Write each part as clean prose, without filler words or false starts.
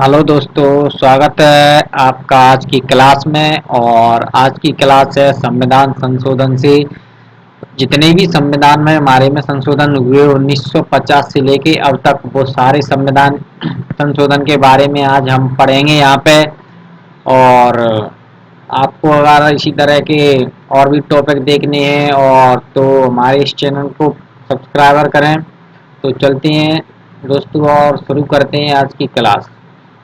Hello दोस्तों, स्वागत है आपका आज की क्लास में। और आज की क्लास है संविधान संशोधन से। जितने भी संविधान में हमारे में संशोधन हुए 1950 से लेके अब तक, वो सारे संविधान संशोधन के बारे में आज हम पढ़ेंगे यहाँ पे। और आपको अगर इसी तरह के और भी टॉपिक देखने हैं और तो हमारे इस चैनल को सब्सक्राइबर करें। तो चलते हैं दोस्तों और शुरू करते हैं आज की क्लास।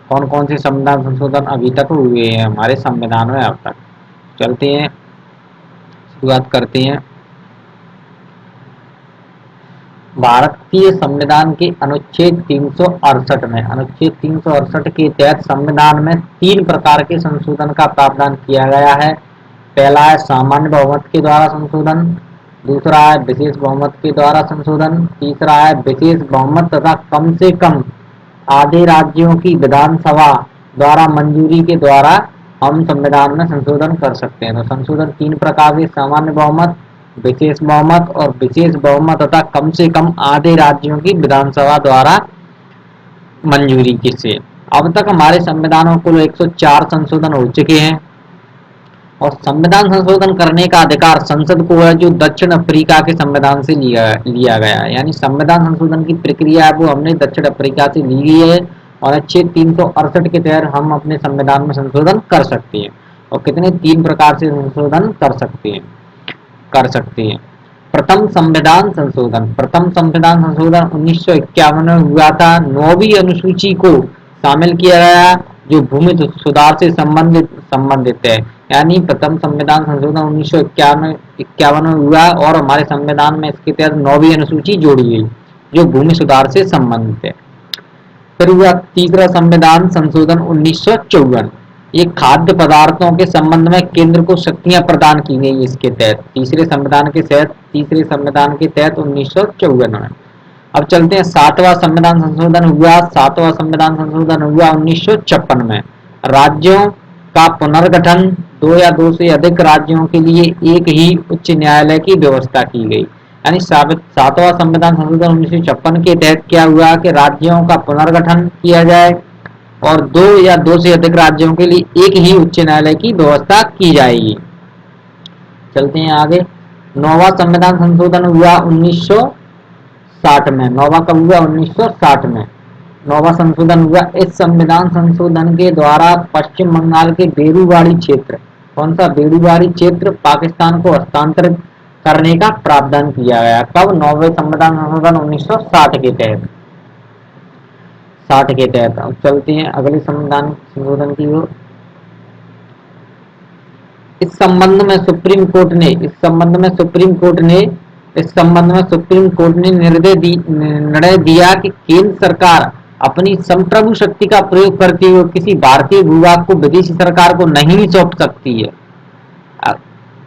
कौन कौन से संविधान संशोधन अभी तक हुए हैं हमारे संविधान में अब तक, चलते हैं शुरुआत करते हैं। भारतीय संविधान के अनुच्छेद 368 में, अनुच्छेद 368 के तहत संविधान में 3 प्रकार के संशोधन का प्रावधान किया गया है। पहला है सामान्य बहुमत के द्वारा संशोधन, दूसरा है विशेष बहुमत के द्वारा संशोधन, तीसरा है विशेष बहुमत तथा कम से कम आधे राज्यों की विधानसभा द्वारा मंजूरी के द्वारा हम संविधान में संशोधन कर सकते हैं। तो संशोधन 3 प्रकार के सामान्य बहुमत, विशेष बहुमत और विशेष बहुमत तथा कम से कम आधे राज्यों की विधानसभा द्वारा मंजूरी के से। अब तक हमारे संविधान में कुल 104 संशोधन हो चुके हैं। और संविधान संशोधन करने का अधिकार संसद को है, जो दक्षिण अफ्रीका के संविधान से लिया गया है। यानी संविधान संशोधन की प्रक्रिया है वो हमने दक्षिण अफ्रीका से ली गई है। और अनुच्छेद 368 के तहत हम अपने संविधान में संशोधन कर सकते हैं। और कितने 3 प्रकार से संशोधन कर सकते हैं। प्रथम संविधान संशोधन, प्रथम संविधान संशोधन 1951 में हुआ था। 9वीं अनुसूची को शामिल किया गया, जो भूमि सुधार से संबंधित है। यानी प्रथम संविधान संशोधन 1951 में हुआ और हमारे संविधान में इसके तहत 9वीं अनुसूची जोड़ी गई, जो भूमि सुधार से संबंधित है। फिर हुआ तीसरा संविधान संशोधन 1954। ये खाद्य पदार्थों के संबंध में केंद्र को शक्तियां प्रदान की गई इसके तहत, तीसरे संविधान के तहत 1954 में। अब चलते हैं सातवां संविधान संशोधन हुआ। सातवां संविधान संशोधन हुआ 1956 में। राज्यों का पुनर्गठन, 2 या 2 से अधिक राज्यों के लिए एक ही उच्च न्यायालय की व्यवस्था की गई। यानी सातवां संविधान संशोधन 1956 के तहत क्या हुआ कि राज्यों का पुनर्गठन किया जाए और 2 या 2 से अधिक राज्यों के लिए एक ही उच्च न्यायालय की व्यवस्था की जाएगी। चलते हैं आगे। नौवां संविधान संशोधन हुआ 1960 में। नौवां कब हुआ? 1960 में नौवां संशोधन हुआ। इस संविधान संशोधन के द्वारा पश्चिम बंगाल के बेरूवाड़ी क्षेत्र, कौन सा बेरूवाड़ी क्षेत्र, पाकिस्तान को हस्तांतरित करने का प्रावधान किया गया। कब? नौवें संविधान संशोधन 1960 के तहत, 60 के तहत। अब चलते हैं अगले संविधान संशोधन की ओर। इस संबंध में सुप्रीम कोर्ट ने निर्णय दिया कि केंद्र सरकार अपनी संप्रभु शक्ति का प्रयोग करते हुए किसी भारतीय भूभाग को विदेशी सरकार को नहीं सौंप सकती है।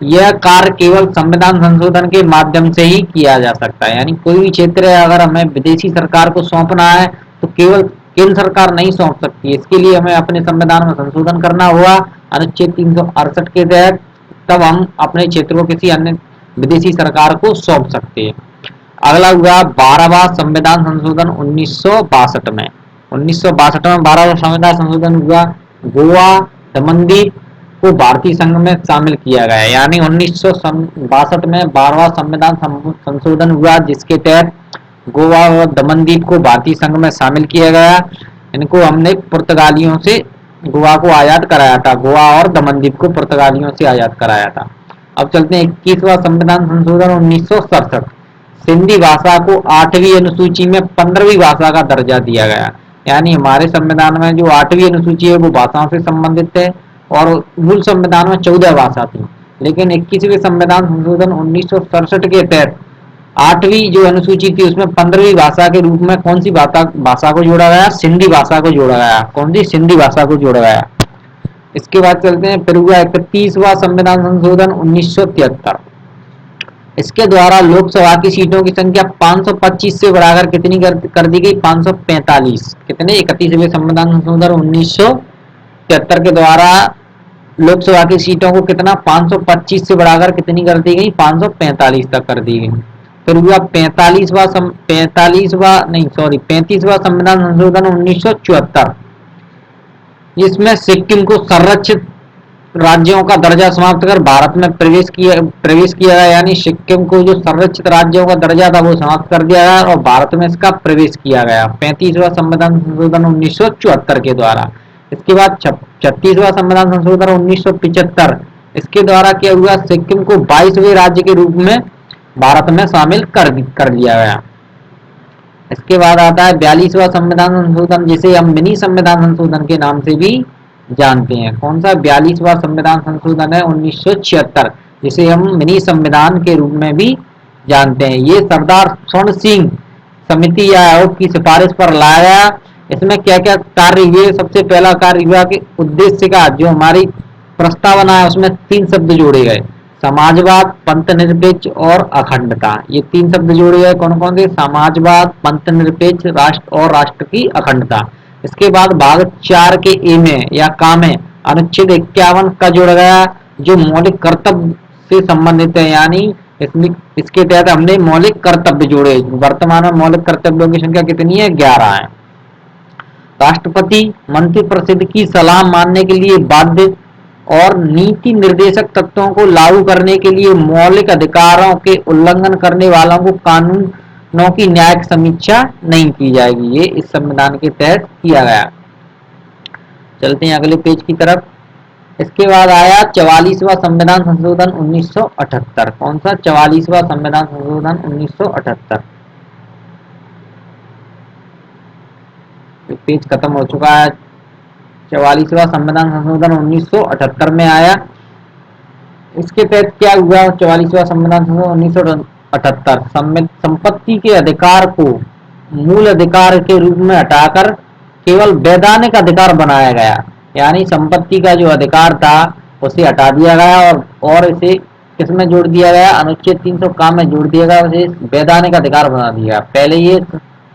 यह कार्य केवल संविधान संशोधन के माध्यम से ही किया जा सकता है। यानी कोई भी क्षेत्र अगर हमें विदेशी सरकार को सौंपना है तो केवल केंद्र सरकार नहीं सौंप सकती है। इसके लिए हमें अपने संविधान में संशोधन करना होगा अनुच्छेद 368 के तहत, तब हम अपने क्षेत्र को किसी अन्य विदेशी सरकार को सौंप सकते हैं। अगला हुआ 12वां संविधान संशोधन 1962 में। 1962 में 12वां संविधान संशोधन हुआ। गोवा, दमनदीप को भारतीय संघ में शामिल किया गया। यानी 1962 में 12वां संविधान संशोधन हुआ, जिसके तहत गोवा और दमनदीप को भारतीय संघ में शामिल किया गया। इनको हमने पुर्तगालियों से गोवा को आजाद कराया था, गोवा और दमनदीप को पुर्तगालियों से आजाद कराया था। अब चलते हैं 21वां संविधान संशोधन 1967। सिंधी भाषा को 8वीं अनुसूची में 15वीं भाषा का दर्जा दिया गया। यानी हमारे संविधान में जो 8वीं अनुसूची है वो भाषाओं से संबंधित है और मूल संविधान में 14 भाषा थी। लेकिन 21वें संविधान संशोधन 1967 के तहत 8वीं जो अनुसूची थी उसमें 15वीं भाषा के रूप में कौन सी भाषा को जोड़ा गया? सिंधी भाषा को जोड़ा गया। कौन सी? सिंधी भाषा को जोड़ा गया। इसके बाद चलते हैं। फिर हुआ 31वां संविधान संशोधन 1973। इसके द्वारा लोकसभा की सीटों की संख्या 525 से बढ़ाकर कितनी कर दी गई? 545। कितने? 31वें संविधान संशोधन 1973 के द्वारा लोकसभा की सीटों को कितना? 525 से बढ़ाकर कितनी कर दी गई? 545 तक कर दी गई। फिर हुआ 35वां संविधान संशोधन 1974। इसमें सिक्किम को संरक्षित राज्यों का दर्जा समाप्त कर भारत में प्रवेश किया गया, यानी सिक्किम को जो संरक्षित राज्यों का दर्जा था वो समाप्त कर दिया गया और भारत में इसका प्रवेश किया गया 35वां संविधान संशोधन 1974 के द्वारा। इसके बाद 36वां संविधान संशोधन 1975, इसके द्वारा क्या हुआ, सिक्किम को 22वें राज्य के रूप में भारत में शामिल कर दिया गया। इसके बाद आता है 42वां संविधान संशोधन, जिसे हम मिनी संविधान संशोधन के नाम से भी जानते हैं। कौन सा? 42वां संविधान संशोधन है 1976, जिसे हम मिनी संविधान के रूप में भी जानते हैं। ये सरदार स्वर्ण सिंह समिति या आयोग की सिफारिश पर लाया गया। इसमें क्या क्या कार्य हुए? सबसे पहला कार्य हुआ कि उद्देश्य का जो हमारी प्रस्तावना है उसमें 3 शब्द जोड़े गए, समाजवाद, पंथ निरपेक्ष और अखंडता। ये 3 शब्द जोड़े गए। कौन कौन से? समाजवाद, पंथ निरपेक्ष, राष्ट्र और राष्ट्र की अखंडता। इसके बाद भाग 4 के ए में या का में अनुच्छेद 51 का जोड़ा गया, जो मौलिक कर्तव्य से संबंधित है, यानी इसके तहत हमने मौलिक कर्तव्य जोड़े। वर्तमान में मौलिक कर्तव्यों की संख्या कितनी है? 11 है। राष्ट्रपति मंत्रिपरिषद की सलाह मानने के लिए बाध्य और नीति निर्देशक तत्वों को लागू करने के लिए मौलिक अधिकारों के उल्लंघन करने वालों को कानूनों की न्यायिक समीक्षा नहीं की जाएगी। ये इस संविधान के तहत किया गया। चलते हैं अगले पेज की तरफ। इसके बाद आया 44वां संविधान संशोधन 1978। कौन सा? 44वां संविधान संशोधन 1978। पेज खत्म हो चुका है। 44वां संविधान संशोधन 1978 में आया। इसके तहत क्या हुआ? 44वां संविधान संशोधन 1978 संपत्ति के अधिकार को मूल अधिकार के रूप में हटाकर केवल वैधानिक अधिकार बनाया गया, यानी संपत्ति का जो अधिकार था उसे हटा दिया गया और इसे किसमें जोड़ दिया गया? अनुच्छेद 300 का में जोड़ दिया गया, उसे वैधानिक अधिकार बना दिया। पहले ये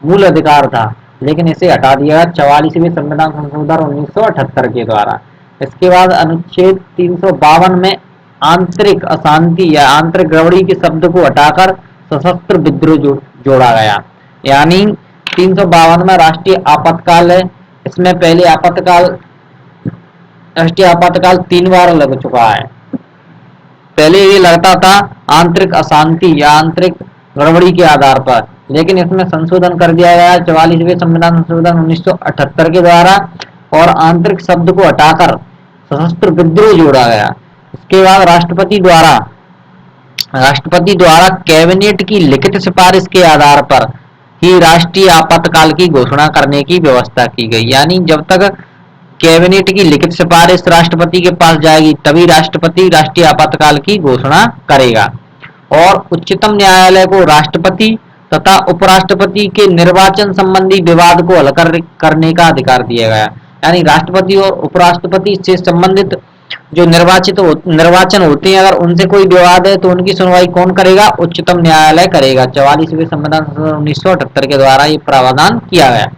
मूल अधिकार था लेकिन इसे हटा दिया 44वें संविधान संशोधन 1978 के द्वारा। इसके बाद अनुच्छेद 352 में आंतरिक अशांति या आंतरिक गड़बड़ी के शब्द को हटाकर सशस्त्र विद्रोह जोड़ा गया, यानी 352 में राष्ट्रीय आपातकाल है। इसमें पहले राष्ट्रीय आपातकाल 3 बार लग चुका है। पहले ये लगता था आंतरिक अशांति या आंतरिक गड़बड़ी के आधार पर, लेकिन इसमें संशोधन कर दिया गया 44वें संविधान संशोधन 1978 के द्वारा और आंतरिक शब्द को हटाकर सशस्त्र विद्रोह जोड़ा गया। इसके बाद राष्ट्रपति द्वारा कैबिनेट की लिखित सिफारिश के आधार पर ही राष्ट्रीय आपातकाल की घोषणा करने की व्यवस्था की गई, यानी जब तक कैबिनेट की लिखित सिफारिश राष्ट्रपति के पास जाएगी तभी राष्ट्रपति राष्ट्रीय आपातकाल की घोषणा करेगा। और उच्चतम न्यायालय को राष्ट्रपति तथा उपराष्ट्रपति के निर्वाचन संबंधी विवाद को हल करने का अधिकार दिया गया, यानी राष्ट्रपति और उपराष्ट्रपति से संबंधित जो निर्वाचन होते हैं, अगर उनसे कोई विवाद है तो उनकी सुनवाई कौन करेगा? उच्चतम न्यायालय करेगा। 44वें संविधान संशोधन 1978 के द्वारा ये प्रावधान किया गया।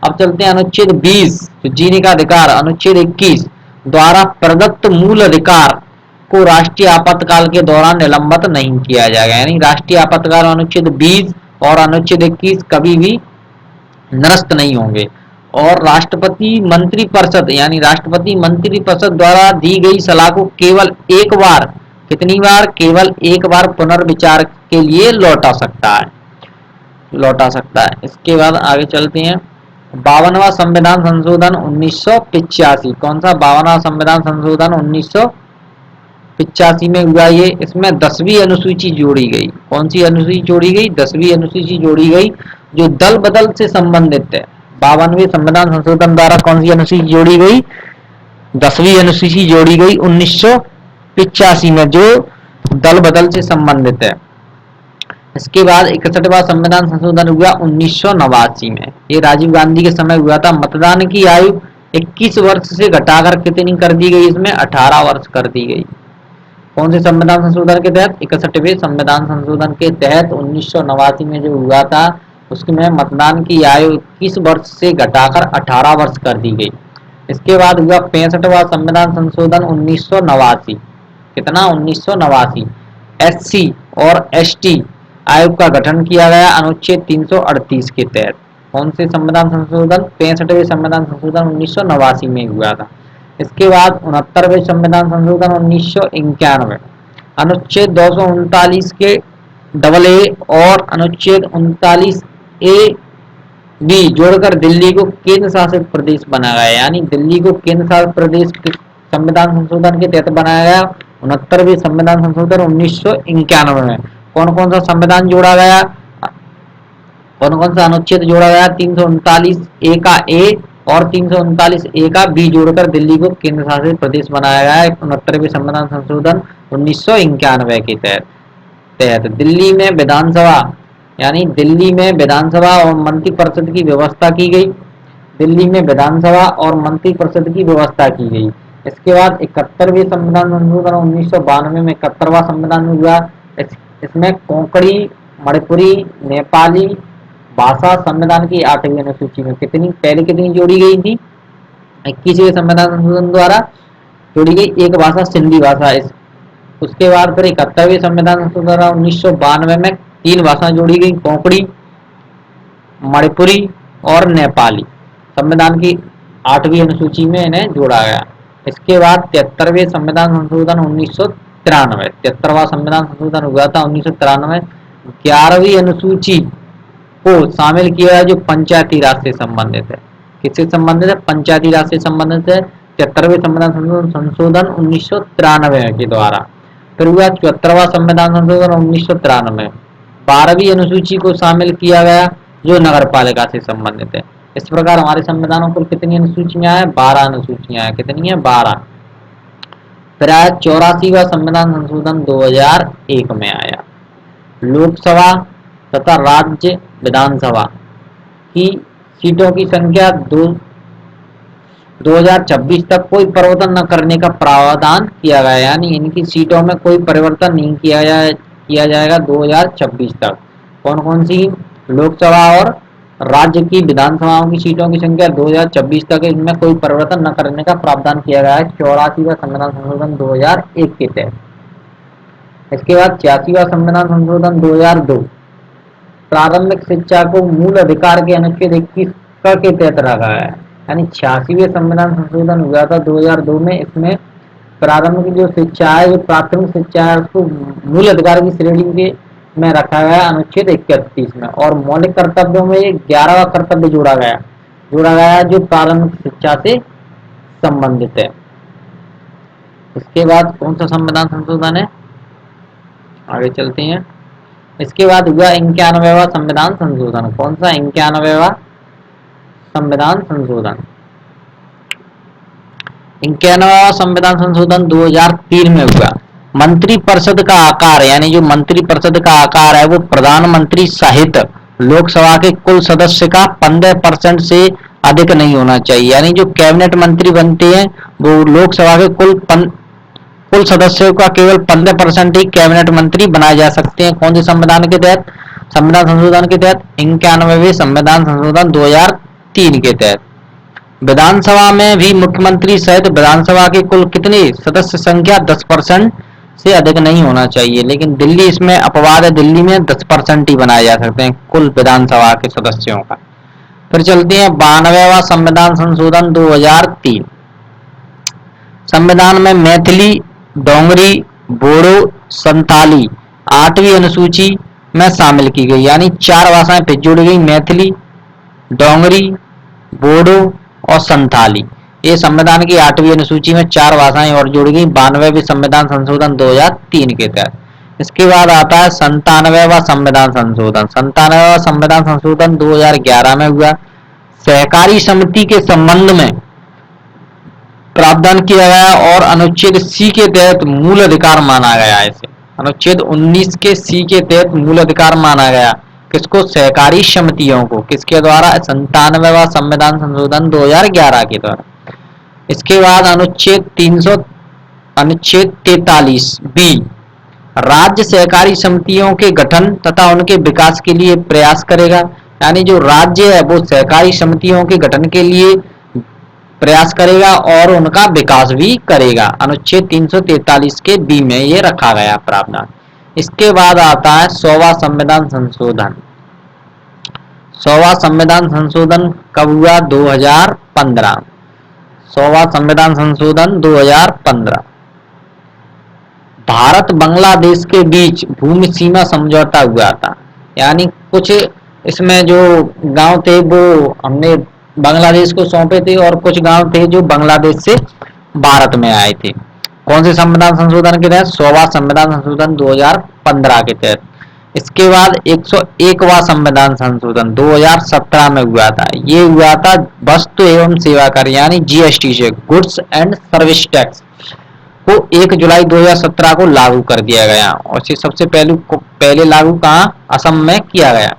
अब चलते हैं अनुच्छेद 20 जो जीने का अधिकार। अनुच्छेद 21 द्वारा प्रदत्त मूल अधिकार को राष्ट्रीय आपातकाल के दौरान निलंबित नहीं किया जाएगा, यानी राष्ट्रीय आपातकाल अनुच्छेद 20 और अनुच्छेद 21 कभी भी निरस्त नहीं होंगे। और राष्ट्रपति मंत्रिपरिषद यानी राष्ट्रपति मंत्रिपरिषद द्वारा दी गई सलाह को केवल एक बार, कितनी बार? केवल एक बार पुनर्विचार के लिए लौटा सकता है। इसके बाद आगे चलते हैं 52वां संविधान संशोधन 1985। कौन सा? 52वां संविधान संशोधन 1985 में हुआ ये। इसमें 10वीं अनुसूची जोड़ी गई। कौन सी अनुसूची जोड़ी गई? 10वीं अनुसूची जोड़ी गई जो दल बदल से संबंधित है। 52वें संविधान संशोधन द्वारा कौन सी अनुसूची जोड़ी गई? 10वीं अनुसूची जोड़ी गई 1985 में, जो दल बदल से संबंधित है। इसके बाद 61वां संविधान संशोधन हुआ 1989 में। ये राजीव गांधी के समय हुआ था। मतदान की आयु 21 वर्ष से घटाकर कितनी कर दी गई? इसमें 18 वर्ष कर दी गई। कौन से संविधान संशोधन के तहत? 61वें संविधान संशोधन के तहत 1989 में जो हुआ था उसमें मतदान की आयु 21 वर्ष से घटाकर 18 वर्ष कर दी गई। इसके बाद हुआ 65वां संविधान संशोधन 1989। कितना? 1989। SC और ST आयोग का गठन किया गया अनुच्छेद 338 के तहत। कौन से संविधान संशोधन? 65वें संविधान संशोधन 1989 में हुआ था। इसके बाद 69वें संविधान संशोधन 1991, अनुच्छेद 239 के डबल ए और अनुच्छेद 39A बी जोड़कर दिल्ली को केंद्र शासित प्रदेश बनाया गया, यानी दिल्ली को केंद्र शासित प्रदेश के संविधान संशोधन के तहत बनाया गया 69वें संविधान संशोधन 1991 में। कौन कौन सा संविधान जोड़ा गया, कौन कौन सा अनुच्छेद जोड़ा गया? 339A का ए और 339A का बी जोड़कर दिल्ली को केंद्र शासित प्रदेश बनाया गया है 69वें संविधान संशोधन 1991 के तहत। दिल्ली में विधानसभा, यानी दिल्ली में विधानसभा और मंत्रिपरिषद की व्यवस्था की गई। दिल्ली में विधानसभा और मंत्रिपरिषद की व्यवस्था की गई। इसके बाद 71वें संविधान संशोधन 1992 में 71वां संविधान हुआ। इसमें कोंकणी, मणिपुरी, नेपाली भाषा संविधान की 8वीं अनुसूची में पहले कितनी जोड़ी गई थी? 21वें संविधान संशोधन द्वारा जोड़ी गई एक भाषा सिंधी भाषा। उसके बाद फिर 71वें संविधान संशोधन 1992 में 3 भाषा जोड़ी गई, कोंकणी, मणिपुरी और नेपाली। संविधान की 8वीं अनुसूची में इन्हें जोड़ा गया। इसके बाद 73वें संविधान संशोधन 1993, 73वां संविधान संशोधन हुआ था 1993। 11वीं अनुसूची को शामिल किया है जो पंचायती राज से संबंधित है। किससे संबंधित है? पंचायती राज से संबंधित है। 73वें संविधान संशोधन 1993 के द्वारा। फिर हुआ 74वां संविधान संशोधन 1993। 12वीं अनुसूची को शामिल किया गया जो नगर पालिका से संबंधित है। इस प्रकार हमारे संविधानों को कितनी अनुसूचियां हैं? 12 अनुसूचियां हैं। कितनी है? 12। फिर आया 84वां संविधान संशोधन 2001 में आया। लोकसभा तथा राज्य विधानसभा की सीटों की संख्या 2026 तक कोई परिवर्तन न करने का प्रावधान किया गया, यानी इनकी सीटों में कोई परिवर्तन नहीं किया जाएगा 2026 तक। कौन कौन सी? लोकसभा और राज्य की विधानसभाओं की सीटों की संख्या 2026 तक इनमें कोई परिवर्तन न करने का प्रावधान किया गया है 84वां संविधान संशोधन 2001 के तहत। इसके बाद 86वां संविधान संशोधन 2002 प्रारंभिक शिक्षा को मूल अधिकार के अनुच्छेद 21 के तहत रखा है, यानी 86वें संविधान संशोधन हुआ था 2002 में। इसमें प्रारंभिक जो शिक्षा है, जो प्राथमिक शिक्षा है, उसको मूल अधिकार की श्रेणी के में रखा गया अनुच्छेद 31 में। और मौलिक कर्तव्यों में 11वां कर्तव्य जोड़ा गया जो प्रारंभिक शिक्षा से संबंधित है। इसके बाद कौन सा संविधान संशोधन है? आगे चलते हैं। इसके बाद हुआ 91वां संविधान संशोधन। कौन सा? 91वां संविधान संशोधन। 91वां संविधान संशोधन 2003 में हुआ। मंत्रिपरिषद का आकार, यानी जो मंत्रिपरिषद का आकार है वो प्रधानमंत्री सहित लोकसभा के कुल सदस्य का 15% से अधिक नहीं होना चाहिए, यानी जो कैबिनेट मंत्री बनते हैं वो लोकसभा के कुल सदस्यों का केवल 15% ही कैबिनेट मंत्री बनाए जा सकते हैं। कौन से संविधान के तहत? संविधान संशोधन के तहत 91वें संविधान संशोधन 2003 के तहत। विधानसभा में भी मुख्यमंत्री सहित विधानसभा के कुल कितने सदस्य संख्या 10% से अधिक नहीं होना चाहिए, लेकिन दिल्ली इसमें अपवाद है। दिल्ली में 10% ही बनाए जा सकते हैं कुल विधानसभा के सदस्यों का। फिर चलते हैं 92वां संविधान संशोधन 2003। संविधान में मैथिली, डोंगरी, बोडो, संथाली 8वीं अनुसूची में शामिल की गई, यानी 4 भाषाएं फिर जोड़ी गई, मैथिली, डोंगरी, बोडो और संथाली। ये संविधान की 8वीं अनुसूची में 4 भाषाएं और जोड़ी गई 92वें संविधान संशोधन 2003 के तहत। इसके बाद आता है 97वां संविधान संशोधन। 97वां संविधान संशोधन 2011 में हुआ। सहकारी समिति के संबंध में प्रावधान किया गया और अनुच्छेद सी के तहत मूल अधिकार माना गया। इसे अनुच्छेद 19 के सी के तहत मूल अधिकार माना गया। किसको? सहकारी समितियों को। किसके द्वारा? 97वां संविधान संशोधन 2011 के द्वारा। इसके बाद अनुच्छेद 43 बी राज्य सहकारी समितियों के गठन तथा उनके विकास के लिए प्रयास करेगा, यानी जो राज्य है वो सहकारी समितियों के गठन के लिए प्रयास करेगा और उनका विकास भी करेगा। अनुच्छेद 343 के बी में ये रखा गया प्रावधान। इसके बाद आता है 100वां संविधान संशोधन। 100वां संविधान संशोधन कब हुआ? 2015। 100वां संविधान संशोधन 2015। भारत बांग्लादेश के बीच भूमि सीमा समझौता हुआ था, यानी कुछ इसमें जो गांव थे वो हमने बांग्लादेश को सौंपे थे और कुछ गांव थे जो बांग्लादेश से भारत में आए थे। कौन से संविधान संशोधन के तहत? 100वां संविधान संशोधन 2015 के तहत। इसके बाद 101वां संविधान संशोधन 2017 में हुआ था। ये हुआ था वस्तु एवं सेवा कर यानी जीएसटी से, गुड्स एंड सर्विस टैक्स को 1 जुलाई 2017 को लागू कर दिया गया और इसे सबसे पहले लागू कहाँ? असम में किया गया।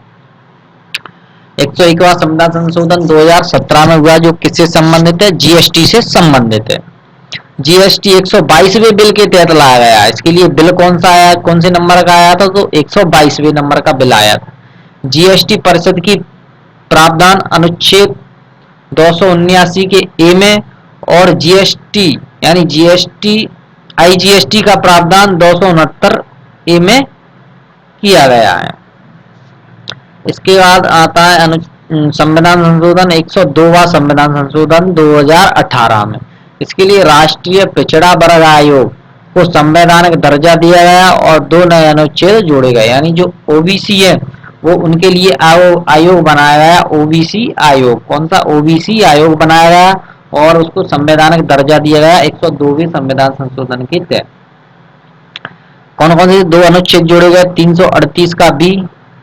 101वां संविधान संशोधन 2017 में हुआ जो किससे संबंधित है? जीएसटी से संबंधित है। जीएसटी 122वें बिल के तहत लाया गया। इसके लिए बिल कौन सा आया, कौन से नंबर का आया था? तो 122वें नंबर का बिल आया था। जीएसटी परिषद की प्रावधान अनुच्छेद 279 के ए में और जीएसटी यानी जीएसटी आईजीएसटी का प्रावधान 269 ए में किया गया है। इसके बाद आता है संविधान संशोधन 102वां संविधान संशोधन 2018 में। इसके लिए राष्ट्रीय पिछड़ा वर्ग आयोग को संवैधानिक दर्जा दिया गया और 2 नए अनुच्छेद जोड़े गए, यानी जो ओबीसी है वो उनके लिए आयोग बनाया गया, ओबीसी आयोग। कौन सा? ओबीसी आयोग बनाया गया और उसको संवैधानिक दर्जा दिया गया 102वें संविधान संशोधन के तहत। कौन कौन से 2 अनुच्छेद जोड़े गए? 338 का बी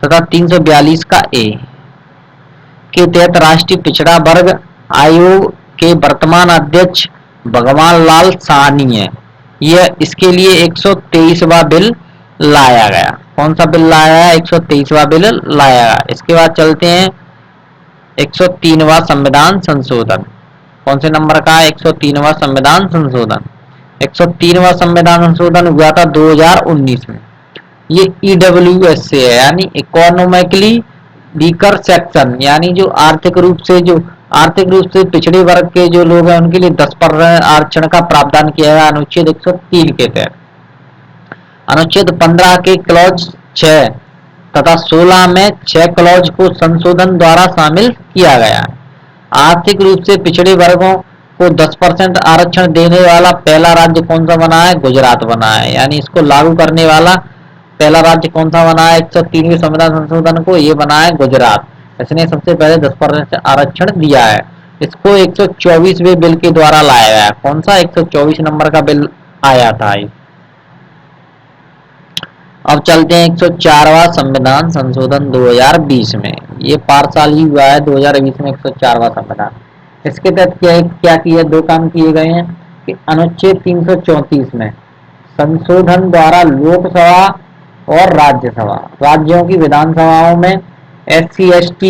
तथा 342 का ए के तहत राष्ट्रीय पिछड़ा वर्ग आयोग के वर्तमान अध्यक्ष भगवान लाल साहनी है। यह इसके लिए 123वां बिल लाया गया। कौन सा बिल लाया गया? 123वां बिल लाया गया। इसके बाद चलते हैं 103वां संविधान संशोधन। कौन से नंबर का है? 103वां संविधान संशोधन। 103वां संविधान संशोधन हुआ था 2019 में। ये ईडब्ल्यूएस से है, यानी इकोनॉमिकली वीकर सेक्शन, यानी जो आर्थिक रूप से पिछड़े वर्ग के जो लोग हैं उनके लिए 10% आरक्षण का प्रावधान किया गया अनुच्छेद 103 के तहत। अनुच्छेद 15 के क्लॉज 6 तथा 16 में 6 क्लॉज को संशोधन द्वारा शामिल किया गया है। आर्थिक रूप से पिछड़े वर्गों को 10% आरक्षण देने वाला पहला राज्य कौन सा बना है? गुजरात बना है, यानी इसको लागू करने वाला पहला राज्य कौन सा बना है? 103वें संविधान संशोधन को ये बना है गुजरात। इसने सबसे पहले 10% आरक्षण दिया है। इसको 124वें बिल के द्वारा लाया गया। कौन सा? 124 नंबर का बिल आया था। अब चलते हैं 104वां संविधान संशोधन 2020 में। ये 5 साल ही हुआ है, 2020 में 104वां संविधान। इसके तहत क्या किए? 2 काम किए गए हैं कि अनुच्छेद 334 में संशोधन द्वारा लोकसभा और राज्यसभा राज्यों की विधानसभाओं में SC/ST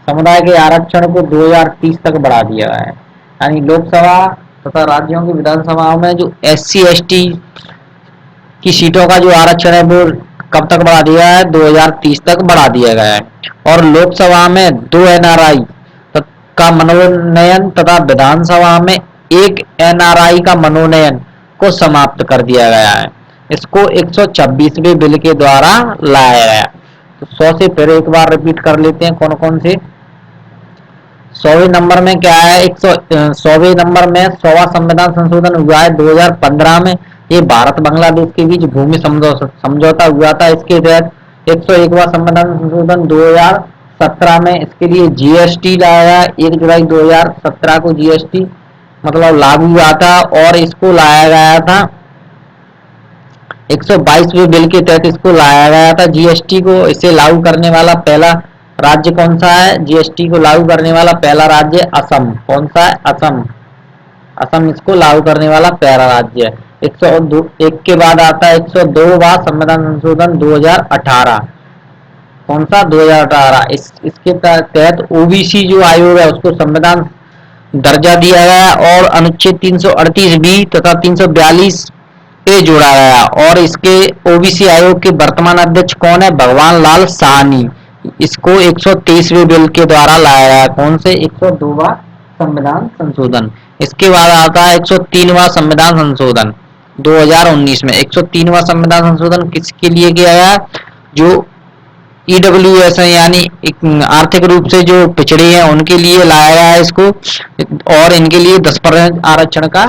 समुदाय के आरक्षण को 2030 तक बढ़ा दिया गया है। यानी लोकसभा तथा राज्यों की विधानसभाओं में जो SC/ST की सीटों का जो आरक्षण है वो कब तक बढ़ा दिया है? 2030 तक बढ़ा दिया गया है। और लोकसभा में 2 NRI का मनोनयन तथा विधानसभा में 1 NRI का मनोनयन को समाप्त कर दिया गया है। इसको 126वें बिल के द्वारा लाया गया। तो 100 से फिर एक बार रिपीट कर लेते हैं कौन कौन से। 100वें नंबर में क्या है? 100वें नंबर में 100वां संविधान संशोधन हुआ है 2015 में। ये भारत बांग्लादेश के बीच भूमि समझौता हुआ था। इसके तहत 101वां संविधान संशोधन 2017 में इसके लिए जीएसटी लाया। 1 जुलाई 2017 को जीएसटी मतलब लागू हुआ था और इसको लाया गया था 122वें बिल के तहत इसको लाया गया था जीएसटी को। इसे लागू करने वाला पहला राज्य कौन सा है? जीएसटी को लागू करने वाला पहला राज्य असम। कौन सा है? असम। असम इसको लागू करने वाला पहला राज्य है। 101 के बाद आता है 102वां संविधान संशोधन 2018। कौन सा? 2018। इसके तहत ओबीसी जो आयोग है उसको संविधान दर्जा दिया गया और अनुच्छेद 338 बी तथा 342 ए जोड़ा गया। और इसके ओबीसी आयोग के वर्तमान अध्यक्ष कौन है? भगवान लाल साहनी। इसको 123वें बिल के द्वारा लाया गया। कौन से? 102वां संविधान संशोधन। इसके बाद आता है 103वां संविधान संशोधन 2019 में। 103वां संविधान संशोधन किसके लिए किया गया? जो EWS है, यानी आर्थिक रूप से जो पिछड़े हैं उनके लिए लाया गया है इसको, और इनके लिए 10% आरक्षण का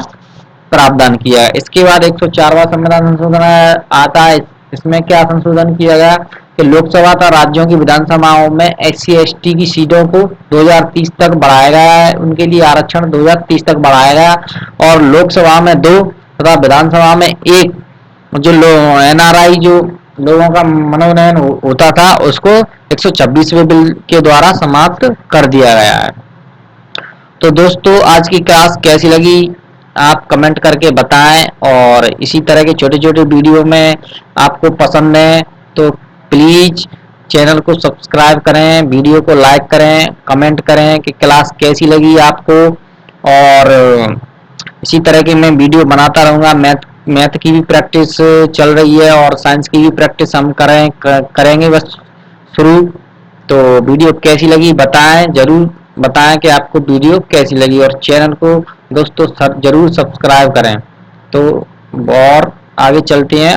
प्रावधान किया है। इसके बाद 104वां संविधान संशोधन आता है। इसमें क्या संशोधन किया गया कि लोकसभा तथा राज्यों की विधानसभाओं में SC/ST की सीटों को 2030 तक बढ़ाया गया है, उनके लिए आरक्षण 2030 तक बढ़ाया गया, और लोकसभा में 2 तथा विधानसभा में 1 जो NRI जो लोगों का मनोनयन होता था उसको 126वें बिल के द्वारा समाप्त कर दिया गया है। तो दोस्तों आज की क्लास कैसी लगी आप कमेंट करके बताएं, और इसी तरह के छोटे छोटे वीडियो में आपको पसंद है तो प्लीज चैनल को सब्सक्राइब करें, वीडियो को लाइक करें, कमेंट करें कि क्लास कैसी लगी आपको। और इसी तरह की मैं वीडियो बनाता रहूँगा। मैथ की भी प्रैक्टिस चल रही है और साइंस की भी प्रैक्टिस हम करेंगे बस शुरू। तो वीडियो कैसी लगी बताएं, जरूर बताएं कि आपको वीडियो कैसी लगी, और चैनल को दोस्तों जरूर सब्सक्राइब करें। तो और आगे चलते हैं।